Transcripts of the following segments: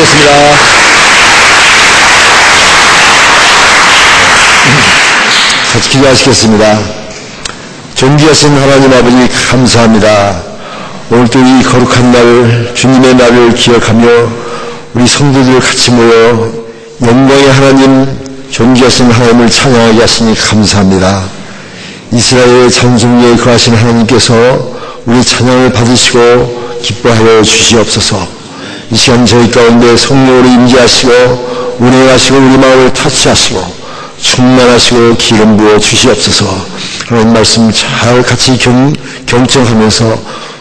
기도하시겠습니다. 같이 기도하시겠습니다. 존귀하신 하나님 아버지 감사합니다. 오늘도 이 거룩한 날 주님의 날을 기억하며 우리 성도들 같이 모여 영광의 하나님 존귀하신 하나님을 찬양하게 하시니 감사합니다. 이스라엘의 찬송리에 거하신 하나님께서 우리 찬양을 받으시고 기뻐하여 주시옵소서. 이 시간 저희 가운데 성령으로 임재하시고 운행하시고 우리 마음을 타치하시고 충만하시고 기름 부어 주시옵소서. 하나님 말씀 잘 같이 경청하면서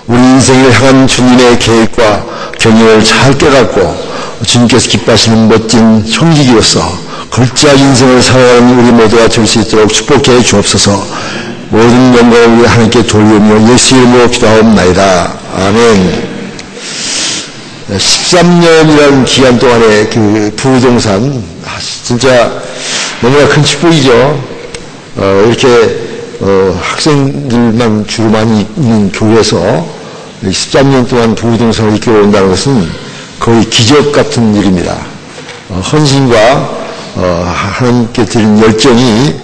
우리 인생을 향한 주님의 계획과 경영을 잘 깨닫고 주님께서 기뻐하시는 멋진 청지기로서 걸작한 인생을 살아가는 우리 모두가 될 수 있도록 축복해 주옵소서. 모든 영광을 우리 하나님께 돌리며 예수 이름으로 기도하옵나이다. 아멘. 13년이라는 기간 동안에 그 부부동산 진짜 너무나 큰 축복이죠. 이렇게 학생들만 주로 많이 있는 교회에서 13년 동안 부부동산을 이끌어온다는 것은 거의 기적 같은 일입니다. 헌신과 하나님께 드린 열정이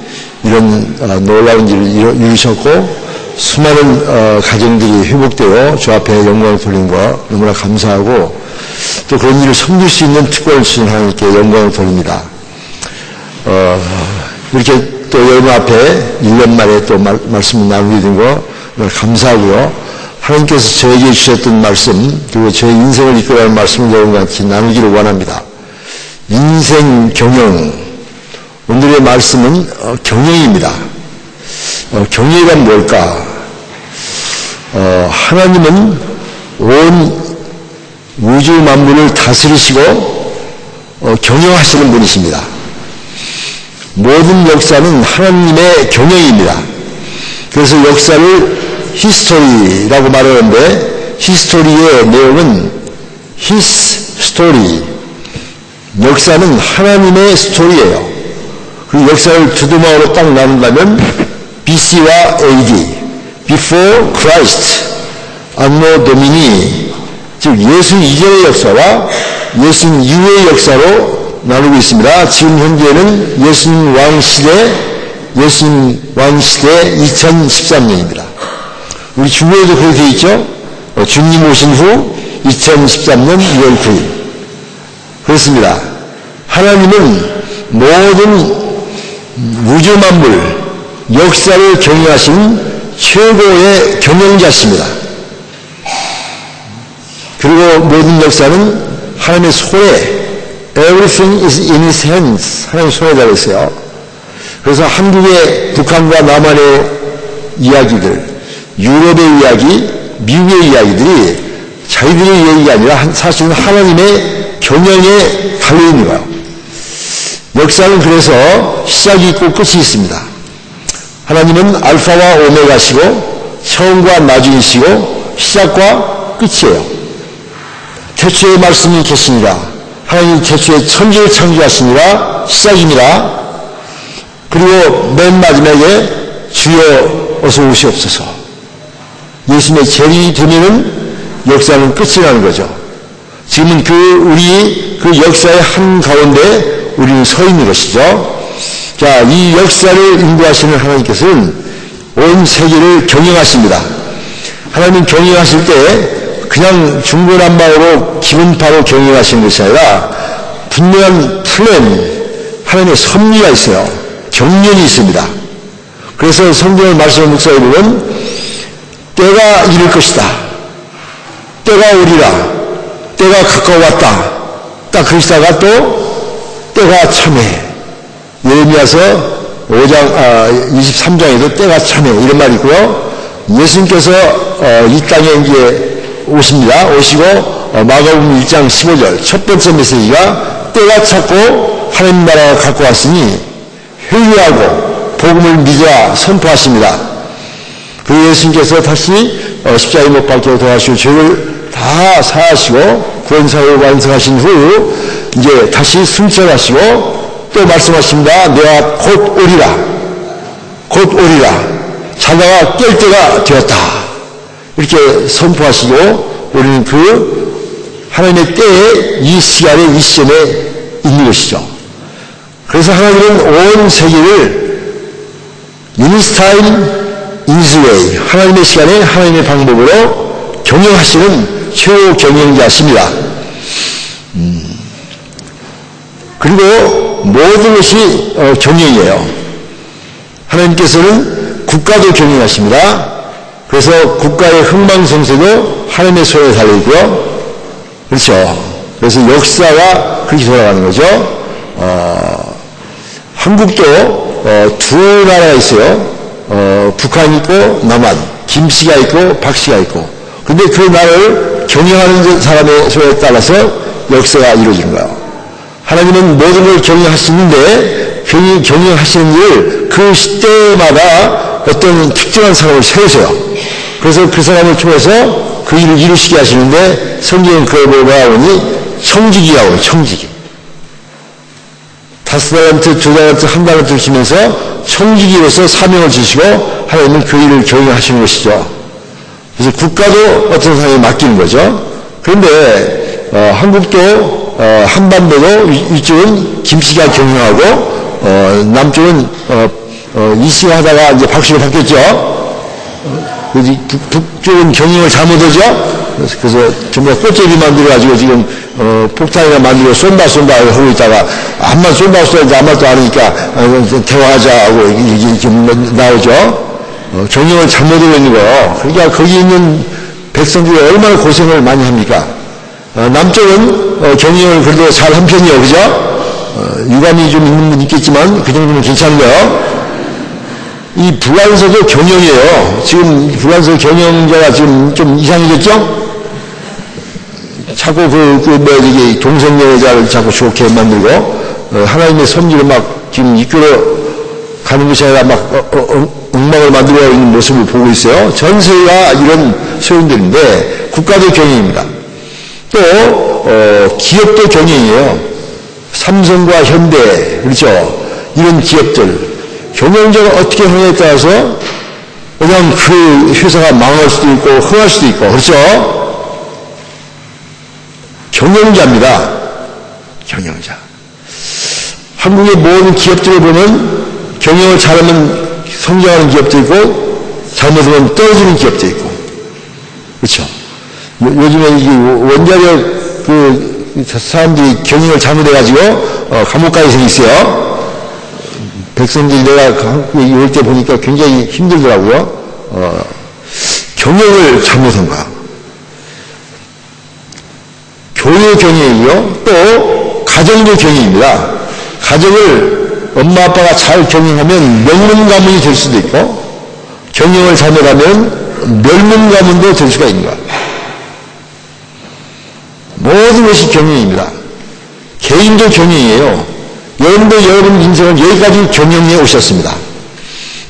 이런 놀라운 일을 이루셨고 수많은 가정들이 회복되어 주 앞에 영광을 돌린 거 너무나 감사하고 또 그런 일을 섬길 수 있는 특권을 주신 하나님께 영광을 돌립니다. 이렇게 또 여러분 앞에 1년 만에 또 말씀을 나누게 된 거 감사하고요. 하나님께서 저에게 주셨던 말씀 그리고 저의 인생을 이끌어가는 말씀을 여러분과 같이 나누기를 원합니다. 인생 경영. 오늘의 말씀은 경영입니다. 경영이란 뭘까? 하나님은 온 우주 만물을 다스리시고 경영하시는 분이십니다. 모든 역사는 하나님의 경영입니다. 그래서 역사를 히스토리라고 말하는데 히스토리의 내용은 His story. 역사는 하나님의 스토리예요. 그 역사를 두 두마로 딱 나눈다면 BC와 AD, Before Christ, Anno Domini, 즉 예수 이전의 역사와 예수님 이후의 역사로 나누고 있습니다. 지금 현재는 예수님 왕 시대 2013년입니다. 우리 주보에도 그렇게 되어 있죠. 주님 오신 후 2013년 2월 9일. 그렇습니다. 하나님은 모든 우주 만물 역사를 경영하신 최고의 경영자십니다. 그리고 모든 역사는 하나님의 손에 Everything is in His hands. 하나님의 손에 달려 있어요. 그래서 한국의 북한과 남한의 이야기들, 유럽의 이야기, 미국의 이야기들이 자기들의 이야기가 아니라 사실은 하나님의 경영에 달려있는 거예요. 역사는 그래서 시작이 있고 끝이 있습니다. 하나님은 알파와 오메가시고 처음과 나중이시고 시작과 끝이에요. 태초에 말씀이 계시니라. 하나님이 태초에 천지를 창조하시니라 시작이니라. 그리고 맨 마지막에 주여 어서 오시옵소서. 예수님의 재림이 되면은 역사는 끝이 나는 거죠. 지금은 우리 역사의 한 가운데 우리는 서 있는 것이죠. 자, 이 역사를 인도하시는 하나님께서는 온 세계를 경영하십니다. 하나님 경영하실 때 그냥 중구난방으로 기분파로 경영하시는 것이 아니라 분명한 플랜, 하나님의 섭리가 있어요. 경륜이 있습니다. 그래서 성경을 말씀을 묵상해 보면 때가 이를 것이다. 때가 오리라. 때가 가까웠다. 딱 그러시다가 또 때가 참해. 예레미야서 23장에도 때가 참해 이런 말이 있고요. 예수님께서 이 땅에 이제 오십니다. 오시고 마가복음 1장 15절 첫 번째 메시지가 때가 찼고 하나님 나라가 갖고 왔으니 회개하고 복음을 믿으라 선포하십니다. 그 예수님께서 다시 십자가에 못 박혀 돌아가시고 죄를 다 사하시고 구원사역을 완성하신 후 이제 다시 승천하시고 또 말씀하십니다. 내가 곧 오리라. 곧 오리라. 자다가 깰 때가 되었다. 이렇게 선포하시고 우리는 그 하나님의 때에 이 시간에 이 시점에 있는 것이죠. 그래서 하나님은 온 세계를 in His time, in His way, 하나님의 시간에 하나님의 방법으로 경영하시는 최고 경영자십니다. 그리고 모든 것이 경영이에요. 하나님께서는 국가도 경영하십니다. 그래서 국가의 흥망성쇠도 하나님의 손에 달려있고요. 그렇죠. 그래서 역사가 그렇게 돌아가는 거죠. 한국도 두 나라가 있어요. 북한이 있고 남한, 김씨가 있고 박씨가 있고. 근데 그 나라를 경영하는 사람의 손에 따라서 역사가 이루어지는 거예요. 하나님은 모든 걸 경영하시는데 경영하시는 일을 그 시대마다 어떤 특정한 사람을 세우세요. 그래서 그 사람을 통해서 그 일을 이루시게 하시는데 성경은 그걸 뭐라고 하니 청지기라고 해요. 청지기. 5달란트, 2달란트, 1달란트 주시면서 청지기로서 사명을 주시고 하나님은 그 일을 경영하시는 것이죠. 그래서 국가도 어떤 사람에 맡기는 거죠. 그런데 한국도 한반도도 이쪽은 김씨가 경영하고 남쪽은 이씨가 하다가 이제 박씨로 바뀌었죠. 북쪽은 경영을 잘못하죠. 그래서 전부 다 꽃제비 만들어가지고 지금 폭탄이나 만들고 쏜다 하고 있다가 암만 쏜다 이제 아무것도 아니니까 대화하자 하고 얘기 좀 나오죠. 경영을 잘못하고 있는 거. 그러니까 거기 있는 백성들이 얼마나 고생을 많이 합니까? 남쪽은 경영을 그래도 잘 한 편이에요. 그죠? 유감이 좀 있는 분 있겠지만 그 정도는 괜찮은 거예요. 이 불란서도 경영이에요. 지금 불란서 경영자가 지금 좀 이상해졌죠? 자꾸 저기 동성여자를 자꾸 좋게 만들고 하나님의 섭리를 막 지금 이끌어 가는 것이 아니라 막 엉망을 만들어 있는 모습을 보고 있어요. 전 세계가 이런 소인들인데 국가도 경영입니다. 또 기업도 경영이에요. 삼성과 현대, 그렇죠? 이런 기업들 경영자가 어떻게 하느냐에 따라서 그냥 그 회사가 망할 수도 있고 흥할 수도 있고, 그렇죠? 경영자입니다. 경영자. 한국의 모든 기업들을 보면 경영을 잘하면 성장하는 기업도 있고 잘못하면 떨어지는 기업도 있고, 그렇죠? 요즘에 이 원자력 사람들이 경영을 잘못해가지고 감옥 가게 생겼어요. 백성들이 내가 한국에 올 때 보니까 굉장히 힘들더라고요. 경영을 잘못한 거야. 교회 경영이요. 또 가정도 경영입니다. 가정을 엄마 아빠가 잘 경영하면 명문 가문이 될 수도 있고 경영을 잘못하면 멸문 가문도 될 수가 있는 거야. 모든 것이 경영입니다. 개인도 경영이에요. 여러분도 여러분 인생을 여기까지 경영해 오셨습니다.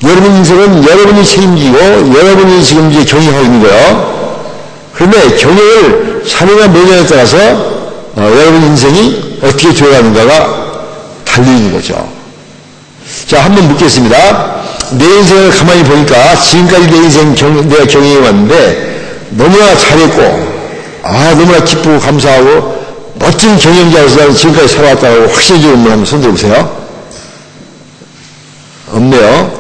여러분 인생은 여러분이 책임지고 여러분이 지금 이제 경영하고 있는 거예요. 그런데 경영을 잘하냐 못하냐에 따라서 여러분 인생이 어떻게 되어가는가가 달려있는 거죠. 자, 한번 묻겠습니다. 내 인생을 가만히 보니까 지금까지 내 인생 내가 경영해 왔는데 너무나 잘했고 너무나 기쁘고 감사하고 멋진 경영자로서 나는 지금까지 살아왔다고 확신이 주는 분 한번 손 들어보세요. 없네요.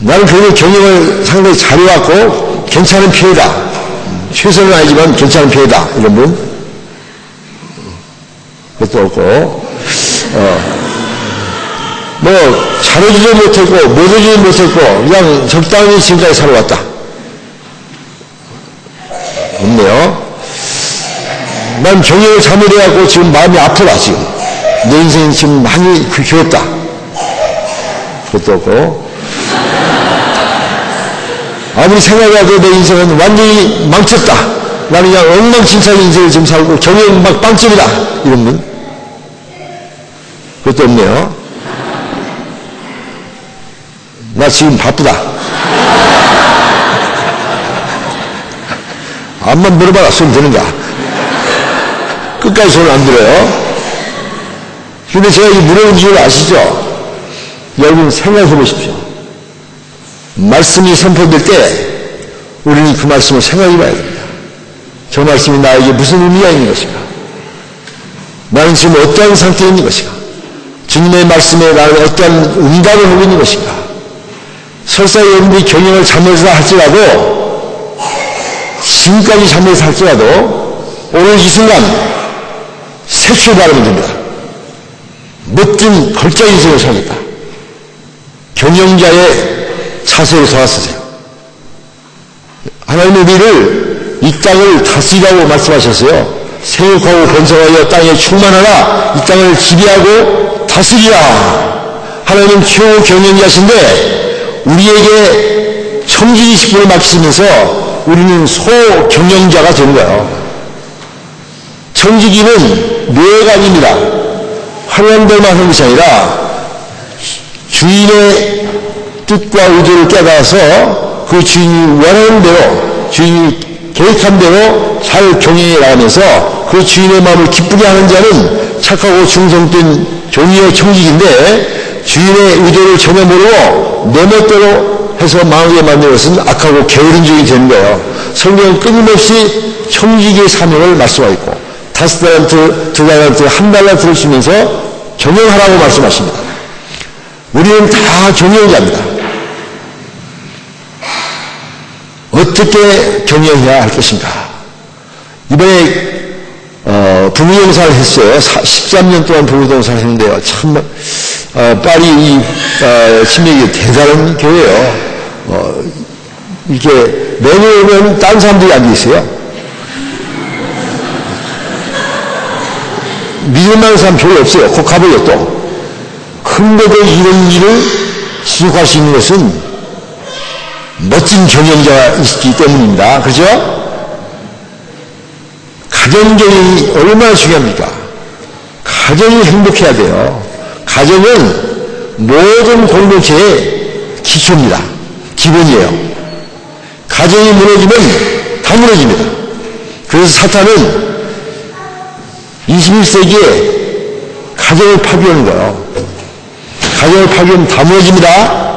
나는 그래도 경영을 상당히 잘해왔고 괜찮은 편이다. 최선은 아니지만 괜찮은 편이다. 이런 분? 그것도 없고 잘해주지 못했고 못해주지 못했고 그냥 적당히 지금까지 살아왔다. 없네요. 난 경영을 잘못해갖고 지금 마음이 아프다. 지금 내 인생이 지금 많이 괴롭다. 그것도 없고 아무리 생각해도 내 인생은 완전히 망쳤다. 나는 그냥 엉망진창의 인생을 지금 살고 경영 막 빵점이다. 이런 분? 그것도 없네요. 나 지금 바쁘다. 암만 물어봐라. 손 드는가? 끝까지 손을 안 들어요. 근데 제가 이 물어본 이유를 아시죠? 여러분 생각해 보십시오. 말씀이 선포될 때 우리는 그 말씀을 생각해 봐야 됩니다. 저 말씀이 나에게 무슨 의미가 있는 것인가? 나는 지금 어떠한 상태에 있는 것인가? 주님의 말씀에 나는 어떠한 응답을 하고 있는 것인가? 설사 여러분들이 경영을 잘못해서 할지라도, 지금까지 잘못해서 할지라도 오늘 이 순간 새 출발하면 됩니다. 멋진 걸작의 인생을 살겠다. 경영자의 자세로 돌아서세요. 하나님의 우리를 이 땅을 다스리라고 말씀하셨어요. 생육하고 번성하여 땅에 충만하라. 이 땅을 지배하고 다스리라. 하나님은 최고 경영자신데 우리에게 청지기 직분을 맡기시면서 우리는 소경영자가 되는 거예요. 청지기는 뇌가 아닙니다. 하나님들만 하는 것이 아니라 주인의 뜻과 의도를 깨달아서 그 주인이 원하는 대로, 주인이 계획한 대로 잘 경영해 나가면서 그 주인의 마음을 기쁘게 하는 자는 착하고 충성된 종이의 청직인데, 주인의 의도를 전혀 모르고 내 멋대로 해서 망하게 만드는 것은 악하고 게으른 종이 되는 거예요. 성경은 끊임없이 청직의 사명을 말씀하고 있고, 5달란트, 2달란트, 1달란트를 주면서 경영하라고 말씀하십니다. 우리는 다 경영자입니다. 어떻게 경영해야 할 것인가? 이번에 부부동사를 했어요. 13년 동안 부부동사를 했는데요. 참 파리 이 신맥이 대단한 교회예요. 이렇게 매년 오면 딴 사람들이 앉아 있어요. 믿을만한 사람 별로 없어요. 곧 가버려 또. 근데도 이런 일을 지속할 수 있는 것은 멋진 경영자가 있기 때문입니다. 그죠? 가정경영이 얼마나 중요합니까? 가정이 행복해야 돼요. 가정은 모든 공동체의 기초입니다. 기본이에요. 가정이 무너지면 다 무너집니다. 그래서 사탄은 21세기에 가정을 파괴하는 거예요. 가정을 파괴하면 다 무너집니다.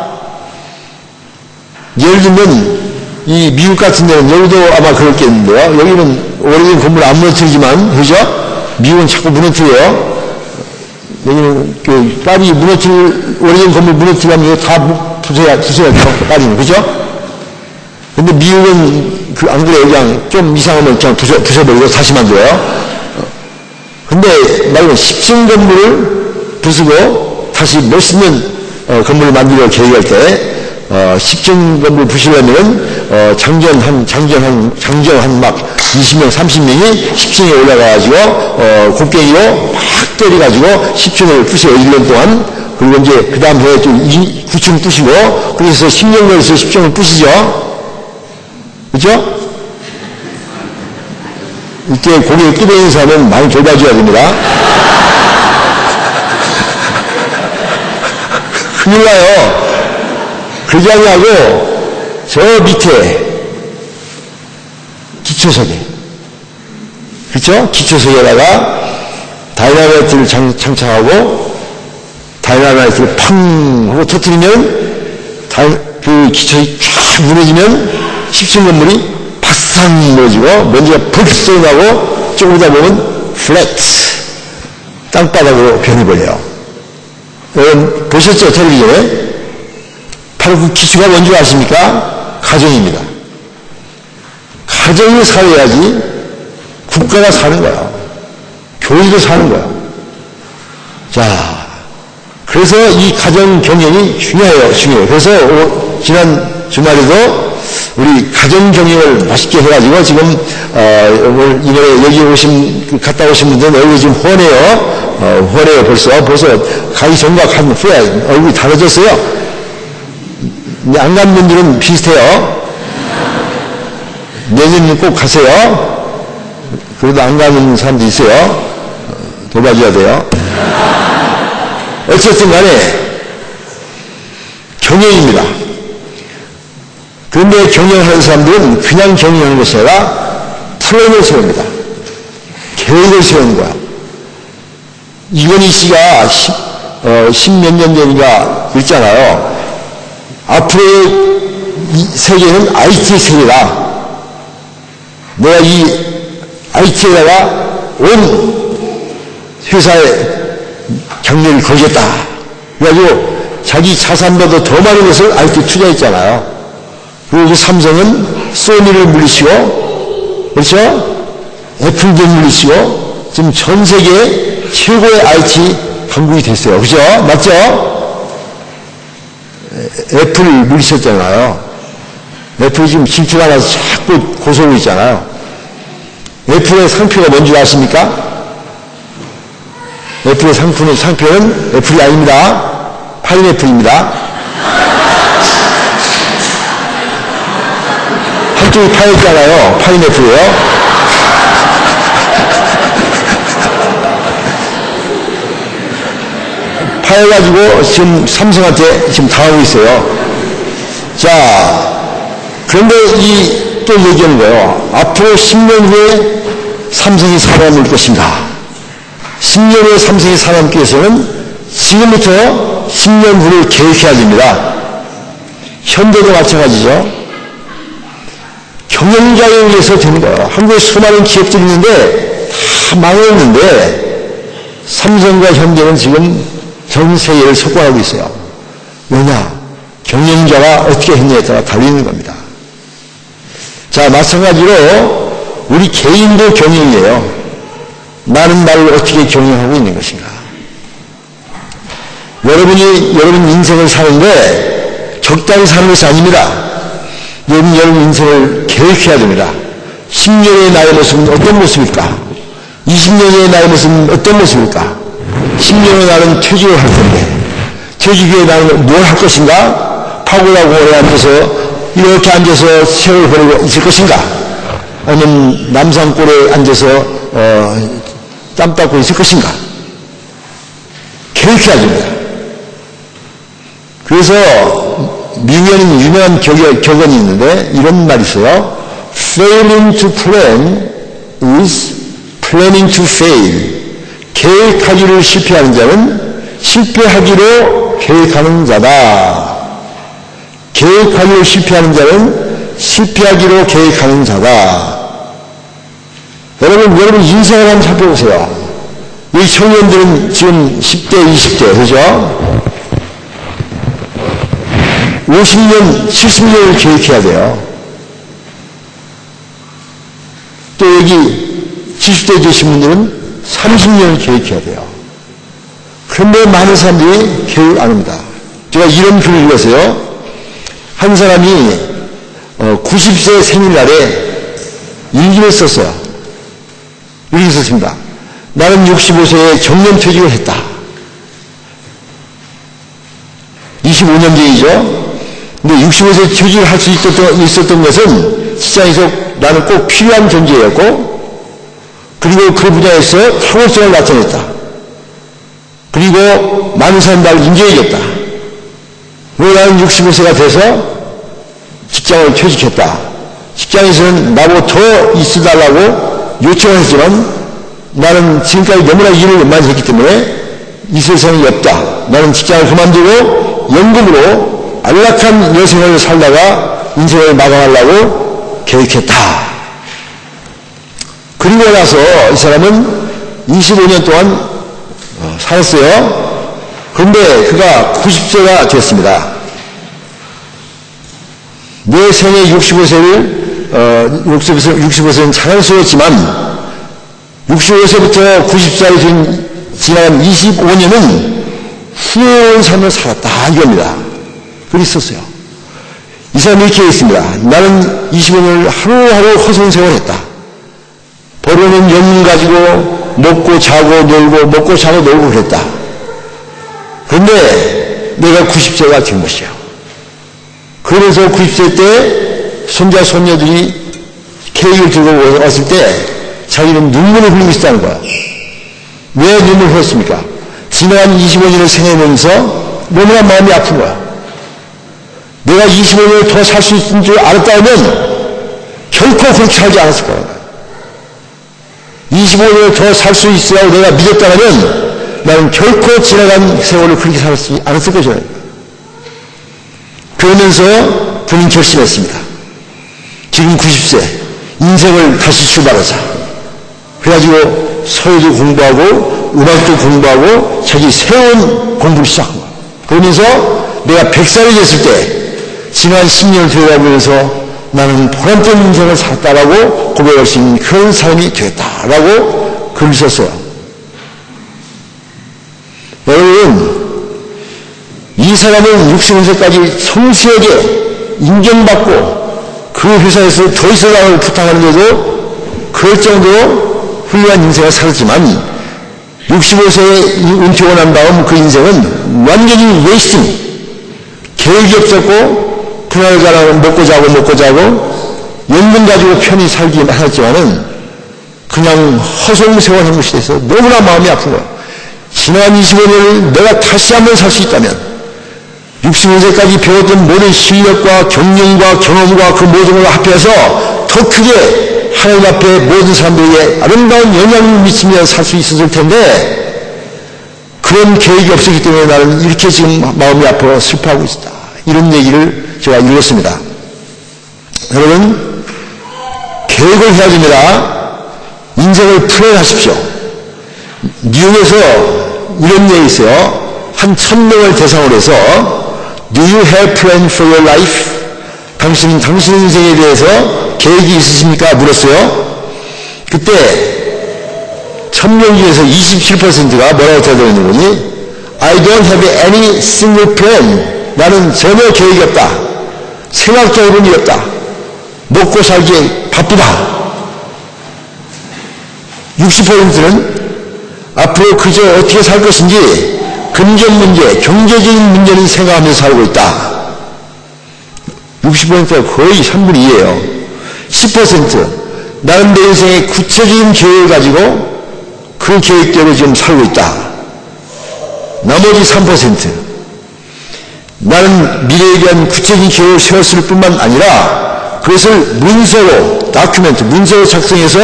예를 들면 이 미국 같은 데는, 여기도 아마 그렇겠는데요. 여기는 오래된 건물 안 무너뜨리지만, 그죠? 미국은 자꾸 무너뜨려요. 여기는 그 파리 오래된 건물 무너뜨리면 다 부숴야죠. 파리는, 그죠? 근데 미국은 안 그래요. 그냥 좀 이상하면 그냥 부숴버리고 다시 만들어요. 근데 말하면 10층 건물을 부수고 다시 멋있는 건물을 만들어 계획할 때 10층 건물 부시려면 장정 막 20명, 30명이 10층에 올라가가지고 곡괭이로 막 때려가지고 10층을 부셔요. 1년 동안. 그리고 이제 그 다음 해에 또 9층 부시고, 그래서 10년 걸려서 10층을 부시죠. 그죠? 이때 고개에 끼대는 사람은 많이 돌봐줘야 됩니다. 큰일 나요. 그러지 않냐고, 저 밑에 기초석에, 그렇죠? 기초석에다가 다이나마이트를 장착하고 다이나마이트를 팡 하고 터뜨리면 그 기초석이 쫙 무너지면 10층 건물이 바싹 무너지고 먼지가 불 나고 조금 더 보면 플랫, 땅바닥으로 변해버려요. 여러분 보셨죠? 텔레비전에? 바로 그 기초가 뭔지 아십니까? 가정입니다. 가정이 살아야지 국가가 사는 거야. 교회도 사는 거야. 자, 그래서 이 가정 경영이 중요해요. 그래서 지난 주말에도 우리 가정 경영을 맛있게 해가지고 지금 오늘 이번에 여기 갔다 오신 분들은 얼굴이 지금 훤해요. 훤해요. 벌써 가기 전과 한 후에 얼굴이 달라졌어요. 안 간 분들은 비슷해요. 내년에 꼭 가세요. 그래도 안 가는 사람도 있어요. 도와줘야 돼요. 어쨌든 간에 경영입니다. 그런데 경영하는 사람들은 그냥 경영하는 것이 아니라 플랜을 세웁니다. 계획을 세우는 거야. 이건희 씨가 10몇 년 전인가 읽잖아요. 앞으로의 세계는 IT 세계다. 내가 이 IT에다가 온 회사의 경력을 걸겠다. 그래가지고 자기 자산보다 더 많은 것을 IT 투자했잖아요. 그리고 삼성은 소니를 물리치고, 그렇죠? 애플도 물리치고, 지금 전 세계 최고의 IT 강국이 됐어요. 그죠? 맞죠? 애플 물리쳤잖아요. 애플이 지금 질주가 나서 자꾸 고소하고 있잖아요. 애플의 상표가 뭔지 아십니까? 애플의 상표는 애플이 아닙니다. 파인애플입니다. 한쪽이 파였잖아요. 파인애플이에요. 파여가지고 지금 삼성한테 지금 당하고 있어요. 자, 그런데 또 얘기하는 거예요. 앞으로 10년 후에 삼성이 살아남을 것인가. 10년 후에 삼성이 살아남기 위해서는 지금부터 10년 후를 계획해야 됩니다. 현대도 마찬가지죠. 경영자에 의해서 되는 거예요. 한국에 수많은 기업들이 있는데 다 망했는데 삼성과 현대는 지금 전 세계를 석권하고 있어요. 왜냐? 경영자가 어떻게 했냐에 따라 달리는 겁니다. 자, 마찬가지로 우리 개인도 경영이에요. 나는 나를 어떻게 경영하고 있는 것인가. 여러분 인생을 사는데 적당히 사는 것이 아닙니다. 여러분 인생을 계획해야 됩니다. 10년의 나의 모습은 어떤 모습일까? 20년의 나의 모습은 어떤 모습일까? 10년의 나는 퇴직을 할 건데 퇴직 후에 나는 뭘 할 것인가? 파고라고 오래 앉아서 이렇게 앉아서 세월을 보내고 있을 것인가? 아니면 남산골에 앉아서 땀 닦고 있을 것인가? 계획해야 됩니다. 그래서 미국에는 유명한 격언이 있는데 이런 말이 있어요. Failing to plan is planning to fail. 계획하기를 실패하는 자는 실패하기로 계획하는 자다. 계획하기로 실패하는 자는 실패하기로 계획하는 자다. 여러분 인생을 한번 살펴보세요. 이 청년들은 지금 10대, 20대, 그죠? 50년, 70년을 계획해야 돼요. 또 여기 70대 되신 분들은 30년을 계획해야 돼요. 그런데 많은 사람들이 계획 안 합니다. 제가 이런 글을 읽었어요. 한 사람이 90세 생일날에 일기를 썼어요. 이렇게 썼습니다. 나는 65세에 정년퇴직을 했다. 25년 전이죠. 근데 65세 퇴직을 할 수 있었던 것은 직장에서 나는 꼭 필요한 존재였고, 그리고 그 분야에서 탁월성을 나타냈다. 그리고 많은 사람들을 인정해줬다. 왜 나는 65세가 돼서 직장을 퇴직했다. 직장에서는 나보고 더 있어달라고 요청을 했지만 나는 지금까지 너무나 일을 많이 했기 때문에 있을 생각이 없다. 나는 직장을 그만두고 연금으로 안락한 여생을 살다가 인생을 마감하려고 계획했다. 그리고 나서 이 사람은 25년 동안 살았어요. 그런데 그가 90세가 됐습니다. 내 생애 65세는 자랑스러웠지만 65세부터 90살이 지난 25년은 후회한 삶을 살았다 이겁니다. 그렇게 썼어요. 이 사람이 이렇게 했습니다. 나는 25년을 하루하루 허송세월을 했다. 벌어놓은 연금 가지고 먹고 자고 놀고 먹고 자고 놀고 그랬다. 그런데 내가 90세가 된 것이야. 그래서 90세 때 손자 손녀들이 케이크를 들고 왔을 때 자기는 눈물을 흘리고 있다는 거야. 왜 눈물을 흘렸습니까? 지난 25년을 생각하면서 너무나 마음이 아픈 거야. 내가 25년을 더 살 수 있는 줄 알았다면 결코 그렇게 살지 않았을 거야. 25년을 더 살 수 있으라고 내가 믿었다면 나는 결코 지나간 세월을 그렇게 살지 않았을 거죠. 그러면서 본인 결심했습니다. 지금 90세 인생을 다시 출발하자. 그래가지고 서예도 공부하고 음악도 공부하고 자기 새로운 공부를 시작한 거야. 그러면서 내가 100살이 됐을 때 지난 10년을 되어가면서 나는 보람된 인생을 살았다라고 고백할 수 있는 그런 사람이 되었다라고 글을 썼어요. 여러분, 이 사람은 65세까지 성실하게 인정받고 그 회사에서 더 있어달라고 부탁하는데도 그럴 정도로 훌륭한 인생을 살았지만 65세에 은퇴하고 난 다음 그 인생은 완전히 웨이스팅, 계획이 없었고 분할가랑 먹고 자고 연금 가지고 편히 살기만 하였지만은 그냥 허송세월한 것이 돼서 너무나 마음이 아픈 거야. 지난 25년을 내가 다시 한번 살 수 있다면 65세까지 배웠던 모든 실력과 경륜과 경험과 그 모든 걸 합해서 더 크게 하나님 앞에 모든 사람들에게 아름다운 영향을 미치며 살 수 있었을 텐데 그런 계획이 없었기 때문에 나는 이렇게 지금 마음이 아파 슬퍼하고 있다. 이런 얘기를 제가 읽었습니다. 여러분, 계획을 해야 됩니다. 인생을 플랜하십시오. 미국에서 이런 얘기 있어요. 한 1000명을 대상으로 해서 Do you have plan for your life? 당신 인생에 대해서 계획이 있으십니까? 물었어요. 그때 1000명 중에서 27%가 뭐라고 대답했는 거니? I don't have any single plan. 나는 전혀 계획이 없다. 생각적으로는 없다. 먹고 살기에 바쁘다. 60%는 앞으로 그저 어떻게 살 것인지 금전 문제, 경제적인 문제를 생각하면서 살고 있다. 60%가 거의 3분의 2예요. 10% 나는 내 인생의 구체적인 계획을 가지고 그 계획대로 지금 살고 있다. 나머지 3% 나는 미래에 대한 구체적인 계획을 세웠을 뿐만 아니라 그것을 문서로, 다큐멘트, 문서로 작성해서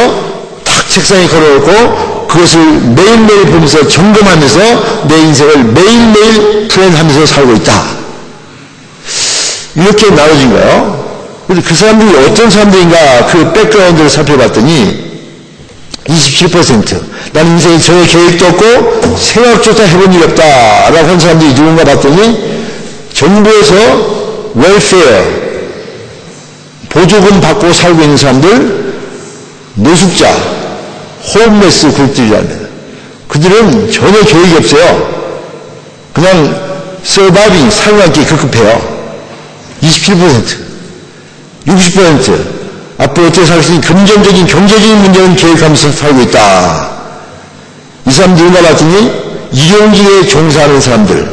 탁 책상에 걸어놓고 그것을 매일매일 보면서 점검하면서 내 인생을 매일매일 플랜하면서 살고 있다. 이렇게 나눠진 거예요. 그런데 그 사람들이 어떤 사람들인가 그 백그라운드를 살펴봤더니 27% 나는 인생에 전혀 계획도 없고 생각조차 해본 일이 없다 라고 한 사람들이 누군가 봤더니 정부에서 웰페어 보조금 받고 살고 있는 사람들, 노숙자, 홈레스 그룹들이라면 그들은 전혀 계획이 없어요. 그냥 서바이빙, 살아남기 급급해요. 27% 60% 앞으로 어떻게 살 수 있는 금전적인 경제적인 문제는 계획하면서 살고 있다. 이 사람들이 누가 봤더니 일용직에 종사하는 사람들,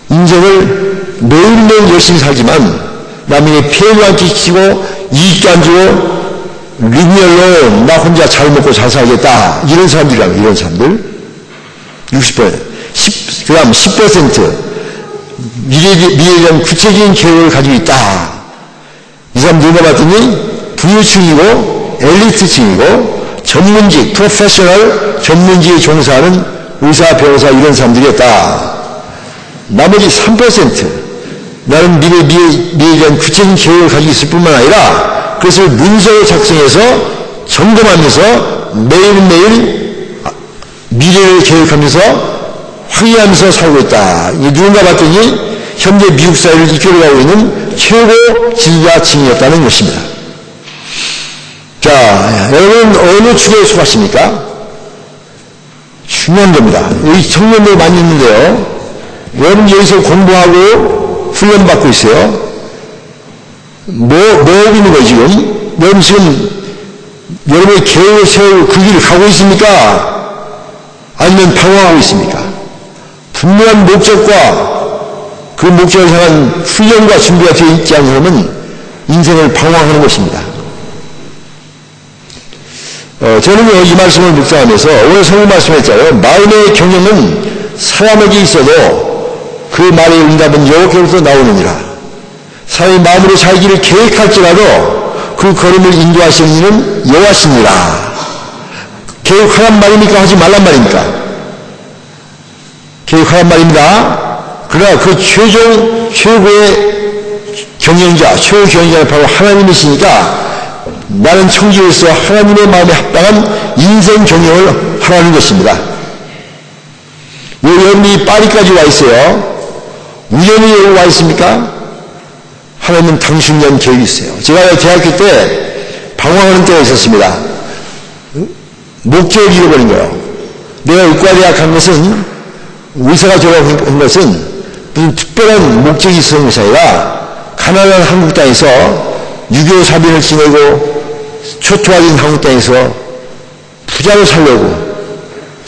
인생을 매일매일 열심히 살지만 남에게 피해를 안 끼치고 이익도 안 주고 리니얼로 나 혼자 잘 먹고 잘 살겠다. 이런 사람들이라고, 이런 사람들. 60%. 그 다음 10%. 미래에 대한 구체적인 계획을 가지고 있다. 이 사람 누가 봤더니 부유층이고 엘리트층이고 전문직, 프로페셔널 전문직에 종사하는 의사, 변호사 이런 사람들이었다. 나머지 3%. 나는 미래에 대한 구체적인 계획을 가지고 있을 뿐만 아니라 그것을 문서로 작성해서 점검하면서 매일매일 미래를 계획하면서 확인하면서 살고 있다. 누군가 봤더니 현재 미국 사회를 이끌어가고 있는 최고 지도자층이었다는 것입니다. 자, 여러분 어느 축에 속하십니까? 중요한 겁니다. 여기 청년들 많이 있는데요. 여러분 여기서 공부하고 훈련받고 있어요. 뭐 하고 있는 거예요, 지금? 여러분 지금, 여러분의 계획을 세울 그 길을 가고 있습니까? 아니면 방황하고 있습니까? 분명한 목적과 그 목적을 향한 훈련과 준비가 되어 있지 않으면 인생을 방황하는 것입니다. 저는 이 말씀을 묵상하면서 오늘 성경 말씀했잖아요. 마음의 경영은 사람에게 있어도 그 말의 응답은 여호와께로부터 나오느니라. 사람이 마음으로 살기를 계획할지라도 그 걸음을 인도하시는 이는 여호와시니라. 계획하란 말입니까? 하지 말란 말입니까? 계획하란 말입니다. 그러나 그 최고의 경영자, 최고 경영자는 바로 하나님이시니까 나는 청지에서 하나님의 마음에 합당한 인생 경영을 하라는 것입니다. 왜 여러분이 파리까지 와 있어요? 우연히 여기 와 있습니까? 하나님은 당신을 위한 계획이 있어요. 제가 대학교 때 방황하는 때가 있었습니다. 목적을 잃어버린 거예요. 내가 의과대학 간 것은, 의사가 졸업한 것은 무슨 특별한 목적이 있었던 것이 아니라 가난한 한국 땅에서 6.25 사변을 지내고 초토화된 한국 땅에서 부자로 살려고,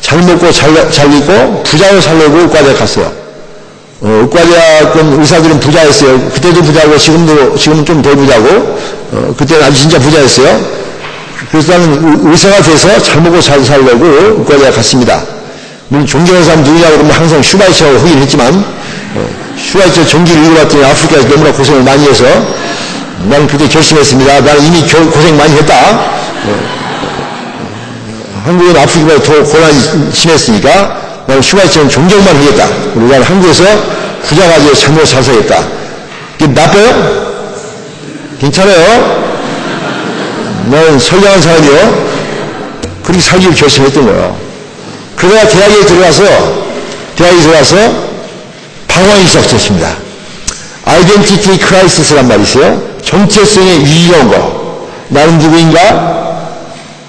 잘 먹고 잘 입고 부자로 살려고 의과대학 갔어요. 의과대학은 의사들은 부자였어요. 그때도 부자고 지금은 좀 덜 부자고, 그때는 아주 진짜 부자였어요. 그래서 나는 의사가 돼서 잘 먹고 잘 살려고 의과대학 갔습니다. 물론 존경하는 사람 누구냐고 그러면 항상 슈바이처라고 하긴 했지만, 슈바이처 전기를 읽어봤더니 아프리카에서 너무나 고생을 많이 해서 나는 그때 결심했습니다. 나는 이미 고생 많이 했다. 한국은 아프리카보다 더 고난이 심했으니까 나는 슈바이처는 존경만 하겠다. 그리고 나는 한국에서 부자가 되어 잘 먹고 잘 살겠다. 이게 나빠요? 괜찮아요? 나는 선량한 사람이요. 그렇게 살기를 결심했던 거예요. 그러다가 대학에 들어가서 방황이 시작됐습니다. 아이덴티티 크라이시스란 말이 있어요. 정체성의 위기가 온 거. 나는 누구인가?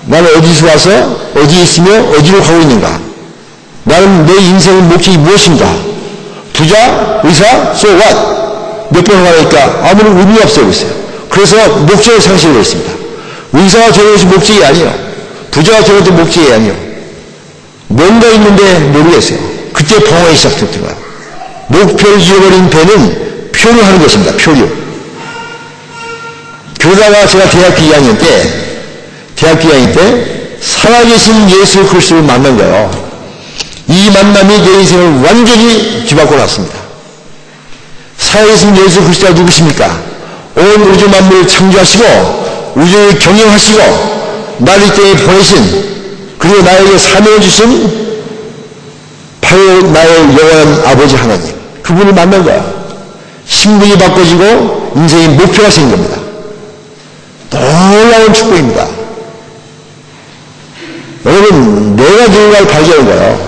나는 어디서 와서 어디에 있으며 어디로 가고 있는가? 나는 내 인생의 목적이 무엇인가? 부자? 의사? So what? 몇 번 말하니까 아무런 의미가 없어 보였어요. 그래서 목적을 상실을 했습니다. 의사가 되는 것이 목적이 아니에요. 부자가 되는 것도 목적이 아니에요. 뭔가 있는데 모르겠어요. 그때 방황이 시작됐던 거예요. 목표를 잃어버린 배는 표류하는 것입니다. 표류. 그러다가 제가 대학교 2학년 때 살아계신 예수 그리스도를 만난 거예요. 이 만남이 내 인생을 완전히 뒤바꿔 놨습니다. 살아계신 예수 그리스도가 누구십니까? 온 우주 만물을 창조하시고 우주를 경영하시고 나를 이 땅에 보내신, 그리고 나에게 사명을 주신 바로 나의 영원한 아버지 하나님, 그분을 만난 거야. 신분이 바꿔지고 인생의 목표가 생긴 겁니다. 놀라운 축복입니다. 여러분, 내가 누군가를 발견한 거예요.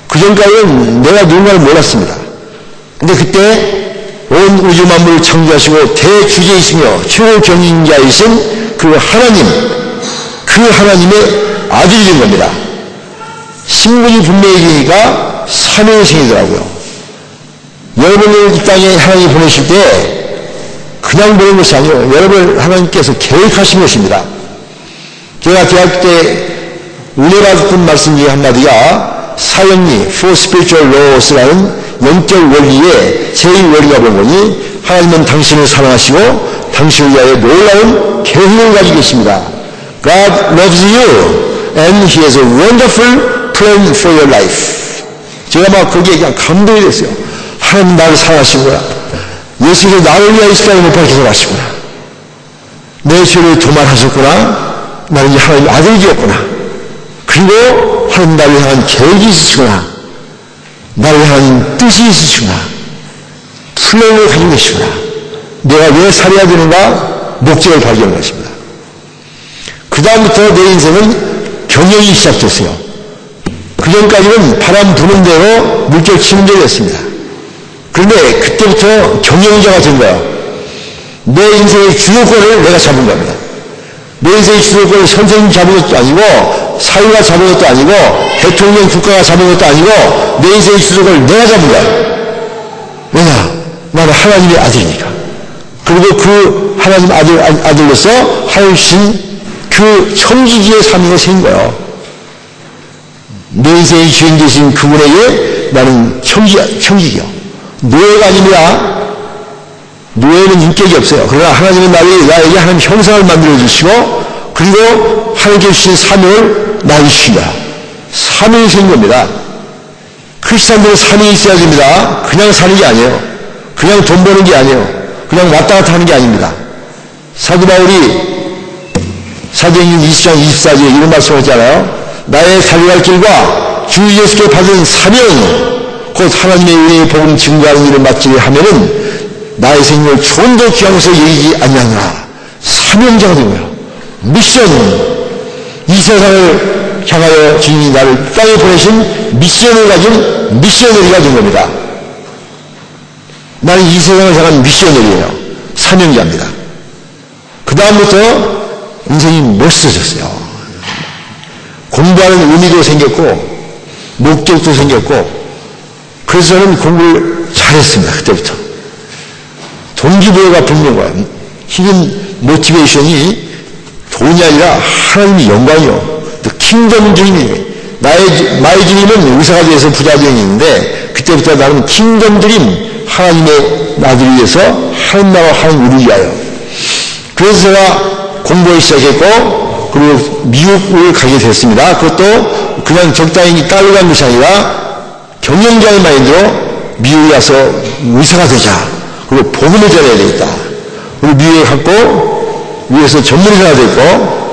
그전까지는 내가 누군가를 몰랐습니다. 근데 그때 온 우주 만물을 창조하시고 대주제이시며 최고 경영자이신 그 하나님의 아들이 된 겁니다. 신분이 분명해지니까 사명이 생기더라고요. 여러분을 이 땅에 하나님이 보내실 때 그냥 보낸 것이 아니에요. 여러분을 하나님께서 계획하신 것입니다. 제가 대학 때 은혜 받았던 말씀 중에 한마디가 사형리, For Spiritual Laws라는 영적 원리의 제1원리가 보니 하나님은 당신을 사랑하시고 당신을 위하여 놀라운 계획을 가지고 계십니다. God loves you and He has a wonderful plan for your life. 제가 막 거기에 그냥 감동이 됐어요. 하나님 나를 사랑하시구나. 예수께서 나를 위하여 이 세상에 못 박혀 돌아가시구나. 내 죄를 도말하셨구나. 나는 이제 하나님의 아들이 되었구나. 그리고 하나님 나를 향한 계획이 있으시구나. 나를 향한 뜻이 있으시구나. 플랜을 가지고 계시구나. 내가 왜 살아야 되는가? 목적을 발견한 것입니다. 그 다음부터 내 인생은 경영이 시작됐어요. 그 전까지는 바람 부는 대로 물결 치는 대로였습니다. 그런데 그때부터 경영자가 된 거예요. 내 인생의 주도권을 내가 잡은 겁니다. 내 인생의 주도권을 선생님 잡은 것도 아니고 사회가 잡은 것도 아니고 대통령 국가가 잡은 것도 아니고 내 인생의 주도권을 내가 잡은 거야. 왜냐? 나는 하나님의 아들이니까. 그리고 그 하나님 아들로서 하나님 주신 그 청지기의 삶이 생긴 거예요. 내 인생의 주인 되신 그분에게 나는 청지기요. 노예가 아닙니다. 노예는 인격이 없어요. 그러나 하나님은 나에게 하나님 형상을 만들어 주시고 그리고 하나님께 주신 사명을 나에게 주신 거야. 사명이 생긴 겁니다. 크리스찬들은 사명이 있어야 됩니다. 그냥 사는 게 아니에요. 그냥 돈 버는 게 아니에요. 그냥 왔다 갔다 하는 게 아닙니다. 사도 바울이 사도행전 20장 24절에 이런 말씀을 했잖아요. 나의 살려갈 길과 주 예수께 받은 사명 곧 하나님의 은혜의 복음 증거하는 일을 마치게 하면은 나의 생명을 좀 더 귀한 것을 여기지 아니하노라. 사명자가 된 거예요. 미션, 이 세상을 향하여 주님이 나를 땅에 보내신 미션을 가진 미셔너리가 된 겁니다. 나는 이 세상을 향한 미셔너리예요. 사명자입니다. 그 다음부터 인생이 멋있어졌어요. 공부하는 의미도 생겼고 목적도 생겼고, 그래서 저는 공부를 잘했습니다. 그때부터 동기부여가 붙는 거예요. 히든 모티베이션이 돈이 아니라 하나님의 영광이요. 킹덤 드림이, 마이 드림은 의사가 돼서 부자 되는 있는데, 그때부터 나는 킹덤 드림, 하나님의 나를 위해서, 하나님 나라 하나님 우리를 위하여. 그래서 제가 공부를 시작했고, 그리고 미국을 가게 됐습니다. 그것도 그냥 적당히 딸로 간 것이 아니라 경영자의 마인드로 미국에 가서 의사가 되자. 그리고 복음을 전해야 되겠다. 그리고 미국에 갔고, 위에서 전문의사가 됐고,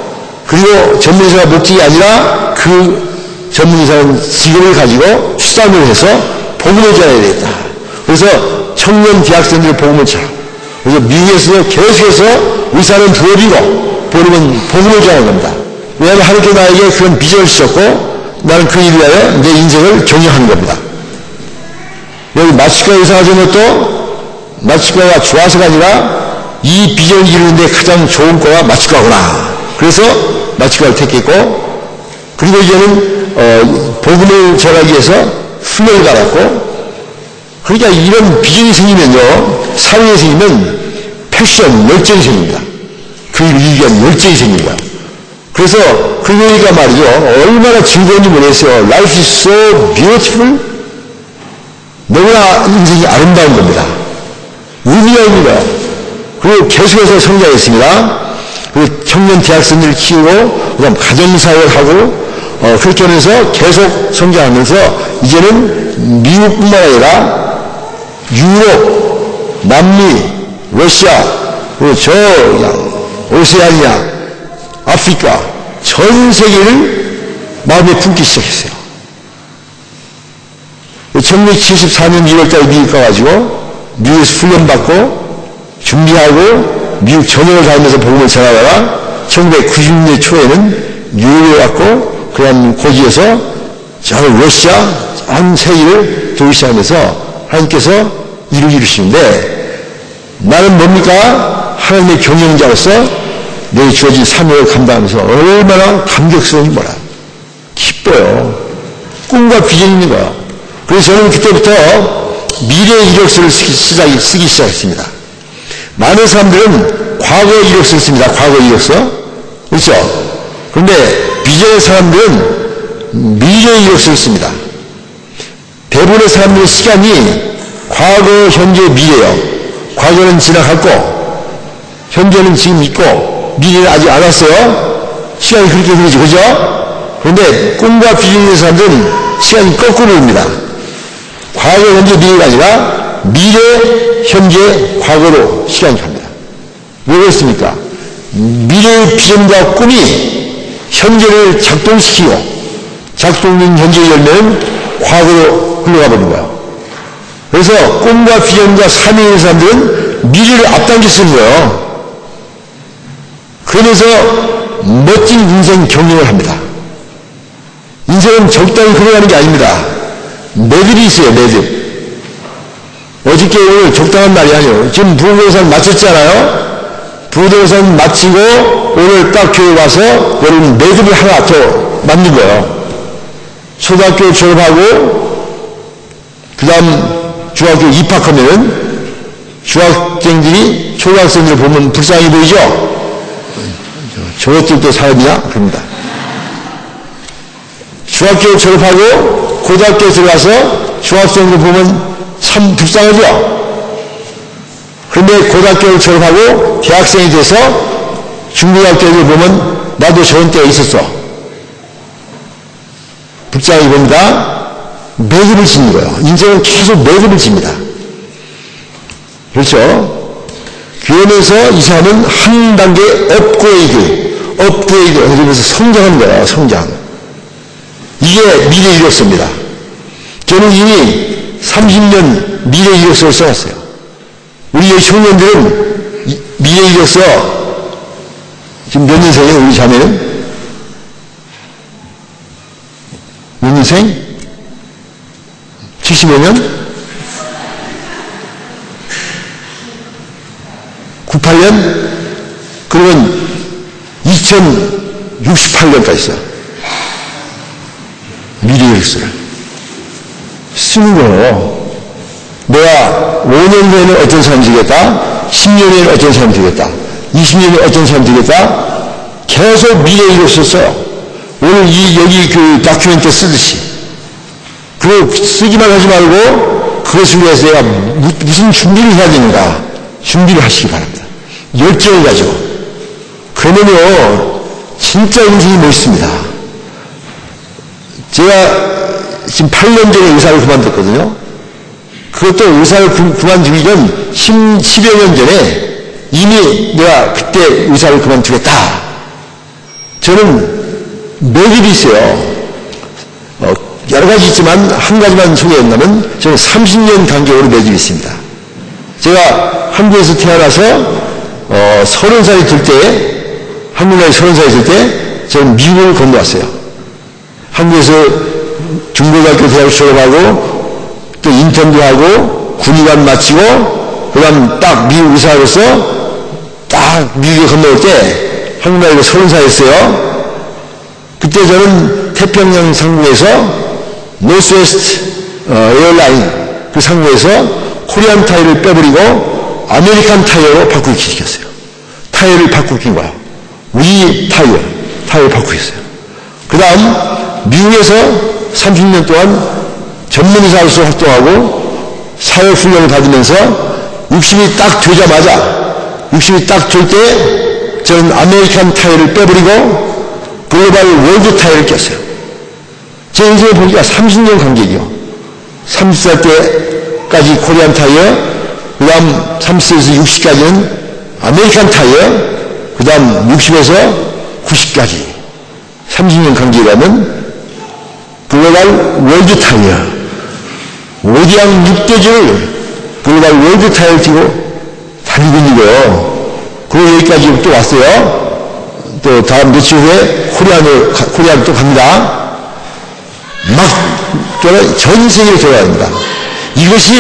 그리고 전문의사가 목적이 아니라 그 전문의사는 직업을 가지고 수단을 해서 복음을 전해야 되겠다. 그래서 청년 대학생들 복음을 쳐. 그래서 미국에서도 계속해서 의사는 부업이고 복음은 복음을 전하는 겁니다. 왜냐하면 하나님께 나에게 그런 비전을 주셨고, 나는 그 일을 위하여 내 인생을 경영하는 겁니다. 여기 마취과 의사가 된 것도 마취과가 좋아서가 아니라 이 비전을 이루는데 가장 좋은 과가 마취과구나. 그래서 마취과를 택했고, 그리고 이제는 복음을 전하기 위해서 훈련을 받았고, 그러니까 이런 비전이 생기면요, 사회에 생기면 패션, 열정이 생깁니다. 그 일을 이기 위한 열정이 생긴 거야. 그래서 그 얘기가 말이죠, 얼마나 즐거운지 모르겠어요. Life is so beautiful. 너무나 인생이 아름다운 겁니다. 의미가 있는 거야. 그리고 계속해서 성장했습니다. 그리고 청년 대학생들을 키우고, 그 다음 가정사역을 하고, 그렇게 하면서 계속 성장하면서, 이제는 미국뿐만 아니라 유럽, 남미, 러시아, 그리고 오세아니아, 아프리카, 전 세계를 마음에 품기 시작했어요. 1974년 2월달에 미국 가가지고, 미국에서 훈련받고, 준비하고, 미국 전역을 다니면서 복음을 전하다가 1990년대 초에는 뉴욕에 왔고, 그 다음 거기에서 저 러시아 한 세계를 돌기 시작하면서 하나님께서 일을 이루시는데, 나는 뭡니까? 하나님의 경영자로서 내게 주어진 사명을 감당하면서 얼마나 감격스러운지 몰라요. 기뻐요. 꿈과 비전이 있는 거야. 그래서 저는 그때부터 미래의 이력서를 쓰기 시작했습니다. 많은 사람들은 과거의 이력서를 씁니다. 과거의 이력서. 그렇죠? 그런데 비전의 사람들은 미래의 이력서를 씁니다. 대부분의 사람들의 시간이 과거, 현재, 미래예요. 과거는 지나갔고, 현재는 지금 있고, 미래는 아직 안 왔어요. 시간이 그렇게 흐르죠. 그죠? 그런데 꿈과 비전이 있는 사람들은 시간이 거꾸로 옵니다. 과거, 현재, 미래가 아니라 미래, 현재, 과거로 시간이 갑니다. 왜 그렇습니까? 미래의 비전과 꿈이 현재를 작동시키고, 작동된 현재의 열매는 과거로 흘러가 버린 거예요. 그래서 꿈과 비전과 사명이 있는 사람들은 미래를 앞당겨 쓰는 거예요. 그러면서 멋진 인생 경영을 합니다. 인생은 적당히 흘러가는 게 아닙니다. 매듭이 있어요, 매듭. 어저께 오늘 적당한 날이 아니에요. 지금 부동산 마쳤잖아요. 부동산 마치고 오늘 딱 교회 와서 여러분 매듭을 하나 더 만든 거예요. 초등학교 졸업하고 그 다음 중학교 입학하면은 중학생들이 초등학생들을 보면 불쌍해 보이죠? 저것들도 사람이야? 그럽니다. 중학교 졸업하고 고등학교에 들어가서 중학생들 보면 참 불쌍하죠? 그런데 고등학교를 졸업하고 대학생이 돼서 중고등학교를 보면 나도 저런 때가 있었어. 불쌍하게 봅니다. 매듭을 짓는 거예요. 인생은 계속 매듭을 집니다. 그렇죠? 그러면서 이 사람은 한 단계 업그레이드, 그러면서 성장하는 거예요. 성장. 이게 미래 이력서입니다. 저는 이미 30년 미래 이력서를 써왔어요. 우리 청년들은 미래 이력서 지금 몇 년생이에요, 우리 자매는? 몇 년생? 75년? 98년? 그러면 2068년까지 써요. 미래일수를 쓰는 거예요. 내가 5년 후에는 어떤 사람이 되겠다, 10년 후에는 어떤 사람이 되겠다, 20년 후에 어떤 사람이 되겠다, 계속 미래일을 써요. 오늘 여기 그 다큐멘트 쓰듯이. 그리고 쓰기만 하지 말고 그것을 위해서 내가 무슨 준비를 해야 되는가, 준비를 하시기 바랍니다. 열정을 가지고. 그러면요, 진짜 인생이 멋있습니다. 제가 지금 8년 전에 의사를 그만뒀거든요. 그것도 의사를 그만두기 전 10여 년 전에 이미 내가 그때 의사를 그만두겠다. 저는 매듭이 있어요. 여러 가지 있지만 한 가지만 소개한다면 저는 30년 간격으로 매듭이 있습니다. 제가 한국에서 태어나서 30살이 될 때, 한국 나이 30살이 될 때 저는 미국을 건너왔어요. 한국에서 중고등학교 대학을 졸업하고 또 인턴도 하고 군의관 마치고 그다음 딱 미국 의사로서 딱 미국에 건너올 때 한국 나이가 30살이었어요. 그때 저는 태평양 상공에서 노스웨스트 에어라인 그 상공에서 코리안 타이어를 빼버리고 아메리칸 타이어로 바꾸기 시켰어요. 타이어를 바꾸긴 거야. 위 타이어를 바꾸겠어요. 그 다음 미국에서 30년 동안 전문의사로서 활동하고 사회훈련을 받으면서 60이 딱 되자마자 60이 딱 될 때 저는 아메리칸 타이어를 빼버리고 글로벌 월드 타이어를 꼈어요. 제 인생을 보니까 30년 간격이요. 30살 때까지 코리안 타이어, 그 다음 30세에서 60까지는 아메리칸 타이어, 그 다음 60에서 90까지 30년 간격이라면 글로벌 월드 타이어, 오디양 6대주를 글로벌 월드 타이어를 띄고 달리고 있는 거예요. 그리고 여기까지 또 왔어요. 또 다음 며칠 후에 코리아로 또 갑니다. 막 전 세계로 돌아갑니다. 이것이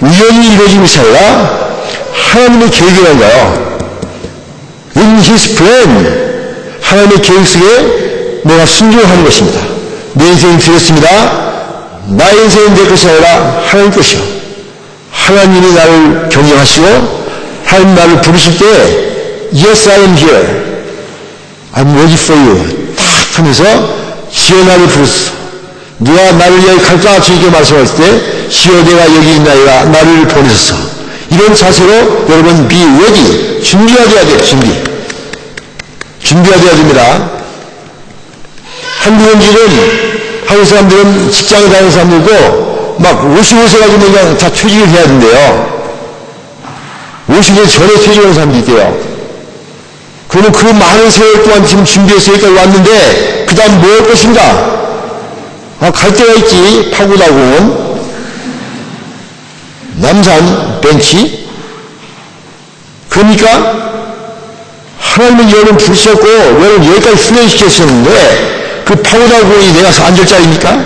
우연히 이루어진 것이 아니라 하나님의 계획이라는 거예요. In His plan, 하나님의 계획 속에 내가 순종하는 것입니다. 내 인생이 되었습니다. 나의 인생은 내 것이 아니라 하나님 것이요. 하나님이 나를 경영하시고 하나님 나를 부르실 때 Yes, I am here. I'm ready for you. 탁 하면서 주여 나를 부르소서. 누가 나를 여기 갈까? 주님께 말씀하실 때 주여 내가 여기 있나이다. 나를 보내소서. 이런 자세로 여러분 be ready. 준비하셔야 돼요. 준비하셔야 됩니다. 한국 사람들은 직장에 다니는 사람들도 막 55세 가지고 그냥 다 퇴직을 해야 된대요. 50세 전에 퇴직하는 사람도 있대요. 그러면 그 많은 세월 동안 지금 준비해서 여기까지 왔는데 그 다음 뭐 할 것인가? 갈 데가 있지. 파고다공원, 남산 벤치. 그러니까 하나님은 여러분 부르셨고 여러분 여기까지 훈련시켰었는데 그 파고다공원이 내가 앉을 자리입니까?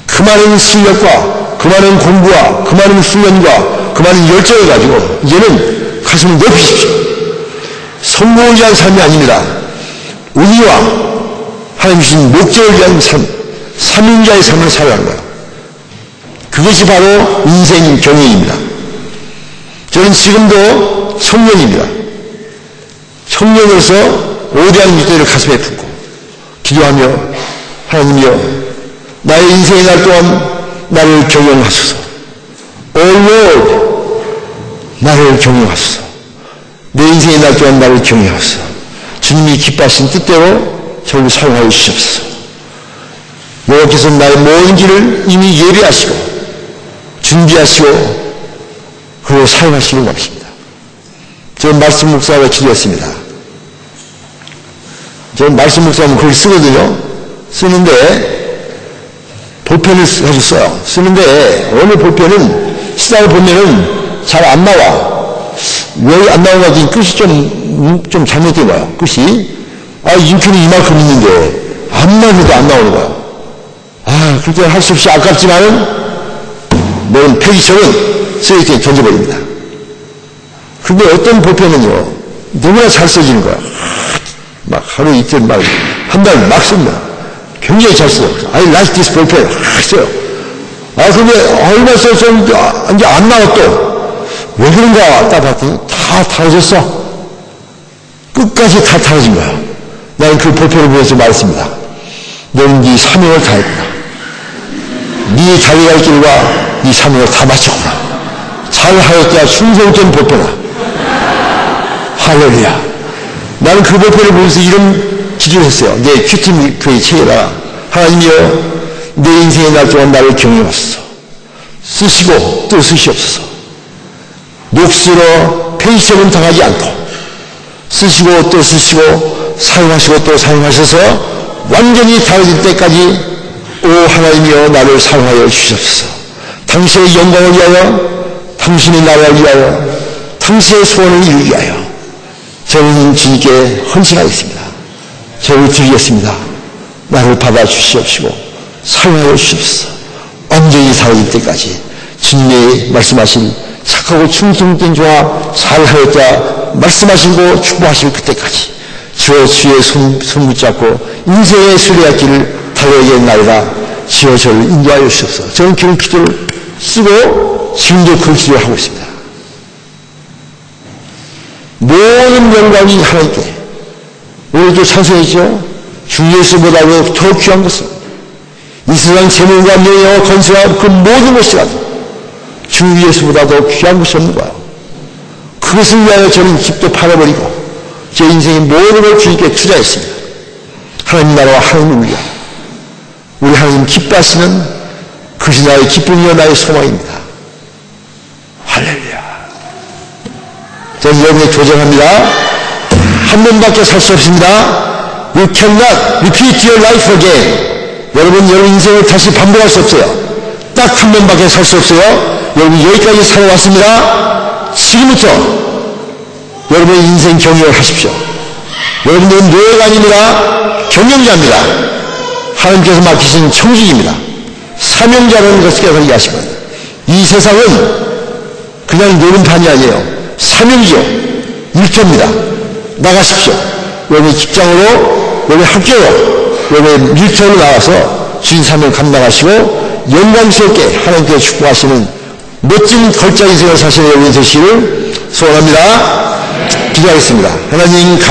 그 많은 실력과 그 많은 공부와 그 많은 훈련과 그 많은 열정을 가지고 이제는 가슴을 높이십시오. 성공을 위한 삶이 아닙니다. 의미와 하나님 주신 목적을 위한 삶, 삼인자의 삶을 살아가는 거예요. 그것이 바로 인생 경영입니다. 저는 지금도 청년입니다. 청년으로서 5대한 육대를 가슴에 품고 기도하며 하나님이여 나의 인생의 날 동안 나를 경영하소서. O Lord 나를 경영하소서. 내 인생의 날 동안 나를 경영하소서. 주님이 기뻐하신 뜻대로 저를 사용하여 주시옵소서. 여호와께서 나의 모든 길을 이미 예비하시고 준비하시고 그리고 사용하시는 것입니다. 저는 말씀 묵상하며 기도했습니다. 저는 말씀 묵상하면 글을 쓰거든요. 쓰는데 볼펜을 가지고 써요. 쓰는데 어느 볼펜은 쓰다가 보면은 잘 안 나와. 왜 안 나온 거지? 끝이 좀 잘못된 거야. 끝이. 인편이 이만큼 있는데, 암만 해도 안 나오는 거야. 그렇게 할 수 없이 아깝지만은, 너는 폐기처럼 쓰레기통에 던져버립니다. 근데 어떤 볼펜은요, 너무나 잘 써지는 거야. 막 하루 이틀 막, 한 달 막 씁니다. 굉장히 잘 써. I like this 볼펜. 써요. 근데 얼마 써서 이제 안 나와 또. 왜 그런가 딱 봤더니 다 타러졌어. 끝까지 다 타러진 거야. 나는 그 볼펜을 보면서 말했습니다. 너는 네 사명을 다했구나. 네 달려갈 길과 네 사명을 다 마쳤구나. 잘하였다 충성된 볼펜아. 할렐루야. 나는 그 볼펜을 보면서 이런 기도를 했어요. 내 큐티 그 책에다가 하나님이여 내 인생의 날 동안 나를 경영하소서. 쓰시고 또 쓰시옵소서. 몫으로 폐기처럼 당하지 않고 쓰시고 또 쓰시고 사용하시고 또 사용하셔서 완전히 다뤄질 때까지 오 하나님이여 나를 사용하여 주시옵소서. 당신의 영광을 위하여 당신의 나라를 위하여 당신의 소원을 이루기 위하여 저는 주님께 헌신하겠습니다. 저를 드리겠습니다. 나를 받아주시옵시고 사용하여 주시옵소서. 완전히 다뤄질 때까지 주님의 말씀하신 착하고 충성된 종아 잘하였다 말씀하시고 축복하실 그때까지 주여 주의 손 붙잡고 인생의 수레앗길을 달려야겠나이다. 주여 저를 인도하여 주옵소서. 저는 그런 기도를 쓰고 지금도 그 기도를 하고 있습니다. 모든 영광이 하나님께. 오늘도 찬송했죠. 주 예수보다도 더 귀한 것은 이 세상 재물과 명예와 건설과 그 모든 것이라도 주 예수보다 더 귀한 것이 없는 거예요. 그것을 위하여 저는 집도 팔아버리고 제 인생의 모든 걸 주님께 투자했습니다. 하나님 나라와 하나님을 위하여 우리 하나님 기뻐하시는 그것이 나의 기쁨이요 나의 소망입니다. 할렐루야. 저는 여러분에 도전합니다. 한 번밖에 살 수 없습니다. You cannot repeat your life again. 여러분 인생을 다시 반복할 수 없어요. 딱 한 번밖에 살 수 없어요. 여러분 여기까지 살아왔습니다. 지금부터 여러분의 인생 경영을 하십시오. 여러분들은 노예가 아닙니다. 경영자입니다. 하나님께서 맡기신 청직입니다. 사명자라는 것을 깨달아 이해하시고 이 세상은 그냥 노름판이 아니에요. 사명이죠. 일터입니다. 나가십시오. 여러분의 직장으로, 여러분의 학교로, 여러분의 일터로 나가서 주인 사명 감당하시고 영광스럽게 하나님께서 축복하시는 멋진 걸작 인생을 사시는 여러분이 되시기를 소원합니다. 기도하겠습니다. 하나님